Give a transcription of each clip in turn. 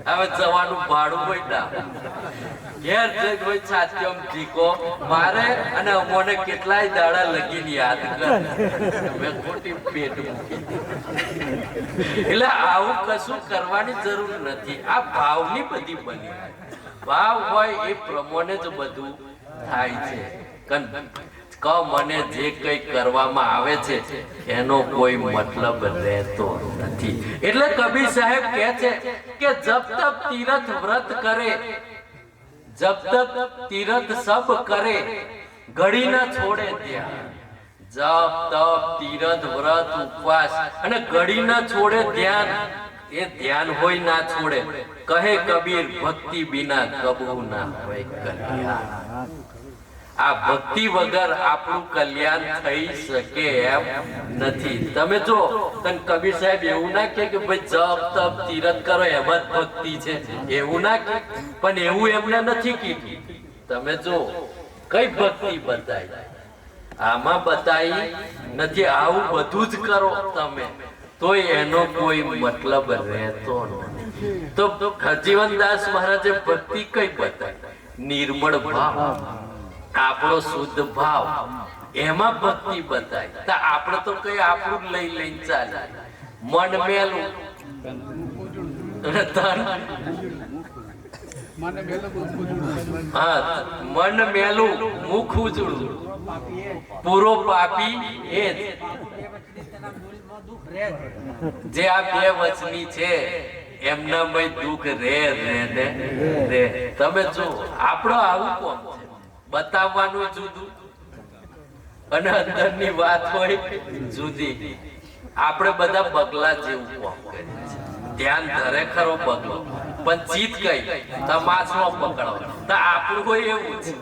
હવે જવાનું ભાડું હોય ના ઘેર જઈ હોય છાતીમ ઠીકો મારે અને અમોને કેટલાય દાડા લગીને યાદ કર મેં ખોટી પેટ મૂકી એટલે આવું કશું કરવાની જરૂર નથી. આ ભાવની બધી બની ભાવ હોય એ પ્રમાણે જ બધું થાય છે. મને જે કઈ કરવામાં આવે છે એનો કોઈ મતલબ રહેતો નથી. એટલે કબીર સાહેબ કહે છે કે જબ તક તીરથ વ્રત કરે જબ તક તીરથ સબ કરે ઘડી ના છોડે ધ્યાન. જપ તપ તીરથ વ્રત ઉપવાસ અને ઘડી ના છોડે ધ્યાન. એ ધ્યાન હોય ના છોડે. કહે કબીર ભક્તિ બિના કબૂ ના હોય કલ્યાણ. આ ભક્તિ વગર આપણું કલ્યાણ થઈ શકે એમ નથી. તમે જો તને કબીર સાહેબ એવું ના કે ભાઈ જપ તપ તીરથ કરો એમ જ ભક્તિ છે એવું ના કે, પણ એવું એમને નથી કીધું. તમે જો કઈ ભક્તિ બતાવી આમાં બતાવી નથી. આવું બધું જ કરો તમે તોય એનો કોઈ મતલબ રહેતો નથી. તો ખજીવનદાસ મહારાજે ભક્તિ કઈ બતાવી? નિર્મળ ભાવ, આપણો શુદ્ધ ભાવ, એમાં ભક્તિ બતાય. તો આપણે તો કઈ આપણું લઈ લઈને ચાલે. મન મેલું મન મેલું મુખ ઉજળું પૂરો પાપી એ જે આ બે વચની છે એમના દુઃખ રે રે ને રે. તમે જો આપણો આવું કોમ છે બતાવવાનું જુદું અને અંદરની વાત હોય જુદી. આપણે બધા બગલા જેવું કામ કરીએ છીએ. ધ્યાન ધરે ખરો બગલો પણ ચીત કઈ તમાચનો પકડો. તો આપણું હોય એવું છે.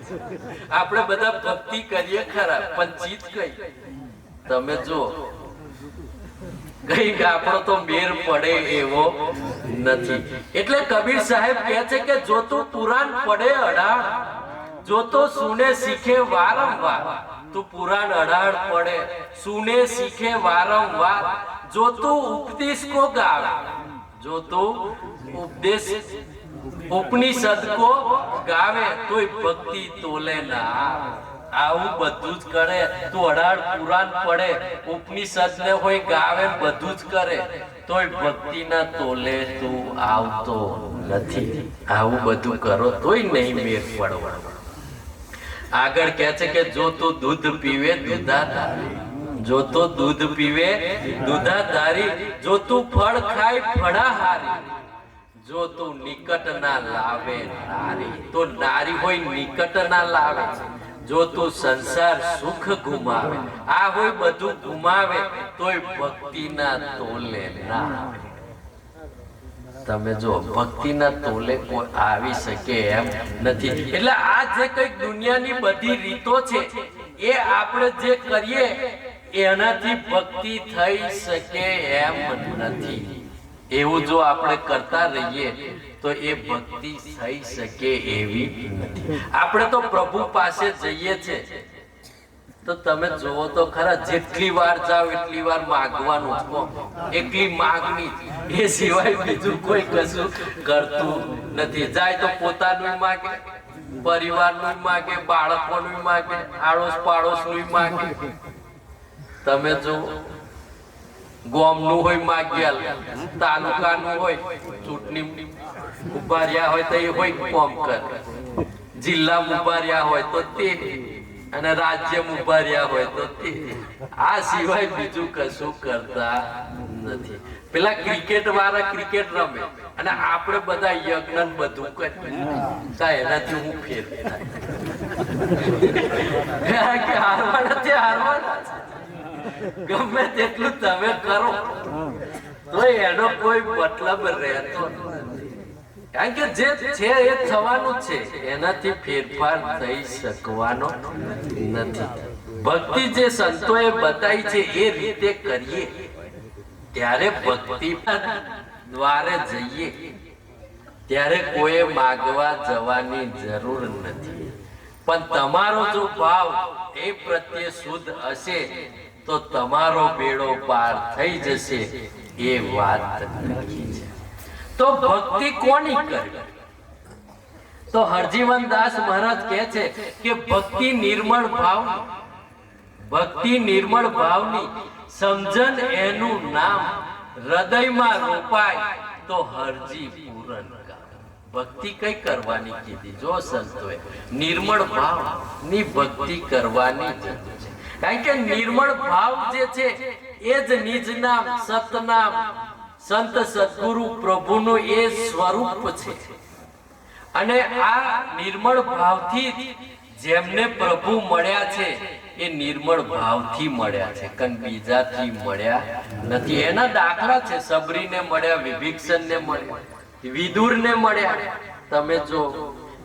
આપણે બધા ભક્તિ કરીએ ખરા પણ ચીત કઈ. તમે જો કઈ આપણો તો મેર પડે એવો નથી. એટલે કબીર સાહેબ કહે છે કે જો તું પુરાણ પડે અડાળ, જો તો સુને શીખે વારંવાર. તું પુરાણ અડાળ પડે સુને શીખે વારંવાર. જો તું ઉપદેશ કો ગાવે, જો તું ઉપદેશ ઉપનિષદ કો ગાવે તોય ભક્તિ તોલે ના. આવું બધું જ કરે તું અડાળ પુરાણ પડે ઉપનિષદ ને હોય ગાવે બધું જ કરે તોય ભક્તિ ના તોલે તું આવતો નથી. આવું બધું કરો તોય નહીં મેર પડવાનો. આગળ કહે છે કે જો તું દૂધ પીવે દૂધાધારી, જો તો દૂધ પીવે દૂધાધારી. જો તું ફળ ખાય ફળાહારી, જો તું નિકટ ના લાવે નારી. તો નારી હોય નિકટ ના લાવે. જો તું સંસાર સુખ ગુમાવે, આ હોય બધું ગુમાવે તોય ભક્તિ ના તોલે ના આવે. તમે જો ભક્તિ ના તોલે કોઈ આવી શકે એમ નથી. એટલે આ જે કઈ દુનિયાની બધી રીતો છે એ આપણે જે કરીએ એનાથી ભક્તિ થઈ શકે એમ નથી. એવું જો આપણે કરતા રહીએ તો એ ભક્તિ થઈ શકે એવી નથી. આપણે તો પ્રભુ પાસે જઈએ છે તો તમે જોવો તો ખરા જેટલી વાર જાઓ એટલી વાર માગવાનું જ. એટલી માગણી એ સિવાય બીજું કોઈ કશું કરતું નથી. જાય તો પોતાનું માગે, પરિવારનું માગે, બાળકોનું માગે, આડોશ પાડોશનું માગે. તમે જો ગામનું હોય માગ્યા, તાલુકાનું હોય ચૂંટણી ઉભા રહ્યા હોય તો એ હોય કોમ કરે, જિલ્લામાં ઉભા રહ્યા હોય તો તે, અને રાજ્યમાં ઉભા રહ્યા હોય તો તે. આ સિવાય બીજું કશું કરતા નથી. પેલા ક્રિકેટ વાળા ક્રિકેટ રમે અને આપણે બધા યજ્ઞ બધું કરીએ. એનાથી હું ફેર થાય હારવાના છે, હારવાના ગમે તેટલું તમે કરો તો એનો કોઈ મતલબ રહેતો નથી. કારણ કે જે છે એ થવાનું છે, એનાથી ફેરફાર થઈ શકવાનો નથી. ભક્તિ જે સંતોએ બતાવી છે એ રીતે કરીએ ત્યારે ભક્તિ દ્વારે જઈએ ત્યારે કોઈ માગવા જવાની જરૂર નથી. પણ તમારો જો ભાવ એ પ્રત્યે શુદ્ધ હશે તો તમારો બેડો પાર થઈ જશે. એ વાત નક્કી છે. તો ભક્તિ કોની કરવી? તો હરજીવન દાસ મહારાજ કહે છે કે ભક્તિ નિર્મળ ભાવ, ભક્તિ નિર્મળ ભાવની સમજન એનું નામ, હૃદયમાં રોપાય તો હરજી પૂરન કામ. ભક્તિ કઈ કરવાની કીધી? જો સંતોએ નિર્મળ ભાવ ની ભક્તિ કરવાની જરૂર છે. કારણ કે નિર્મળ ભાવ જે છે એ જ નિજ નામ, સતનામ, સંત સદગુરુ પ્રભુનું એ સ્વરૂપ છે. અને આ નિર્મળ ભાવથી જેમને પ્રભુ મળ્યા છે એ નિર્મળ ભાવથી મળ્યા છે, કન બીજાથી મળ્યા નથી. એના દાખલા છે, સબરીને મળ્યા, વિભીષણને મળ્યા, વિદુરને મળ્યા, તમે જો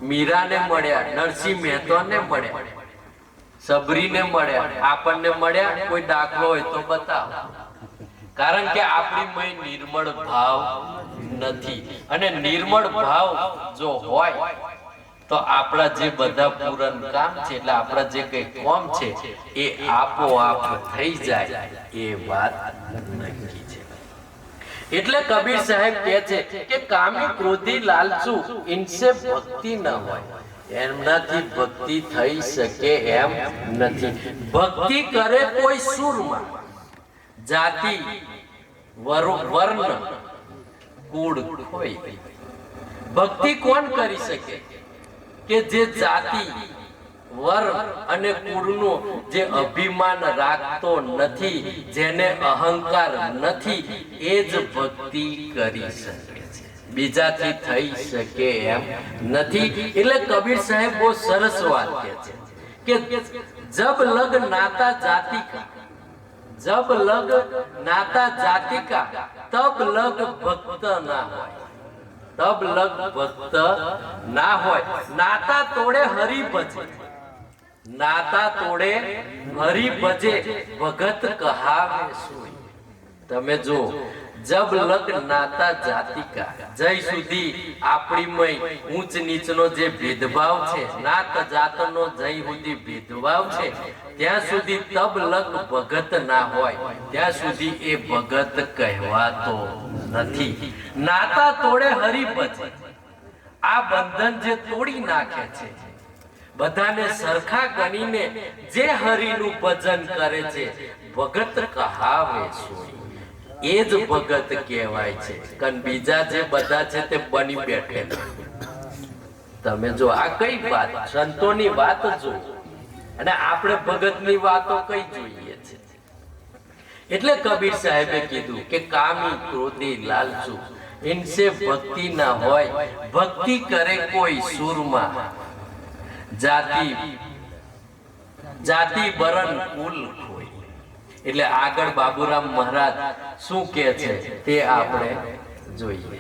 મીરાને મળ્યા, નરસિંહ મહેતાને મળ્યા, સબરીને મળ્યા, આપણને મળ્યા. કોઈ દાખલો હોય તો બતાવો. કારણ કે આપણી મય નિર્મળ ભાવ નથી. અને નિર્મળ ભાવ જો હોય તો આપણા જે બધા પૂરન કામ છે, એટલે આપણા જે કઈ કામ છે એ આપોઆપ થઈ જાય, એ વાત નક્કી છે. એટલે કબીર સાહેબ કહે છે કે કામી ક્રોધી લાલચુ ઇનસે ભક્તિ ન હોય, એમનાથી ભક્તિ થઈ શકે એમ નથી. ભક્તિ કરે કોઈ સુરમાં, જાતિ વર્ણ કુળ હોય. ભક્તિ કોણ કરી શકે? કે જે જાતિ વર્ણ અને કુળનું જે અભિમાન રાખતો નથી, જેને અહંકાર નથી, એ જ ભક્તિ કરી શકે છે, બીજાથી થઈ શકે એમ નથી. એટલે કબીર સાહેબ બહુ સરસ વાત કહે છે કે જબ લગ નાતા જાતિ કા, जब लग नाता जाति का तब लग भक्त ना होय, तब लग भक्त ना होय. नाता तोड़े हरि भजे, नाता तोड़े हरि भजे, भगत कहावे सोई. તમે જો જબ લગ નાતા જાતિ કા, જય સુધી આપણીમય ઊંચ નીચનો જે ભેદભાવ છે, નાત જાતનો જય સુધી ભેદભાવ છે, ત્યાં સુધી તબ લગ ભગત ના હોય, ત્યાં સુધી એ ભગત કહેવાતો નથી. નાતા તોડે હરિ ભજે, આ બંધન જે તોડી નાખે છે, બધાને સરખા ગણીને જે હરિનું ભજન કરે છે, ભગત કહાવે સોઈ, એ જ ભગત કહેવાય છે. કારણ બીજા જે બધા છે તે બની બેઠેલા. તમે જો આ કઈ વાત, સંતોની વાત જો, અને આપણે ભગતની વાતો કઈ જોઈએ છે. એટલે કબીર સાહેબે કીધું કે કામી ક્રોધી લાલચુ ઇનસે ભક્તિ ના હોય, ભક્તિ કરે કોઈ સુરમાં, જાતિ બરન કુલ હોય. એટલે આગળ બાબુરામ મહારાજ શું કહે છે તે આપણે જોઈએ.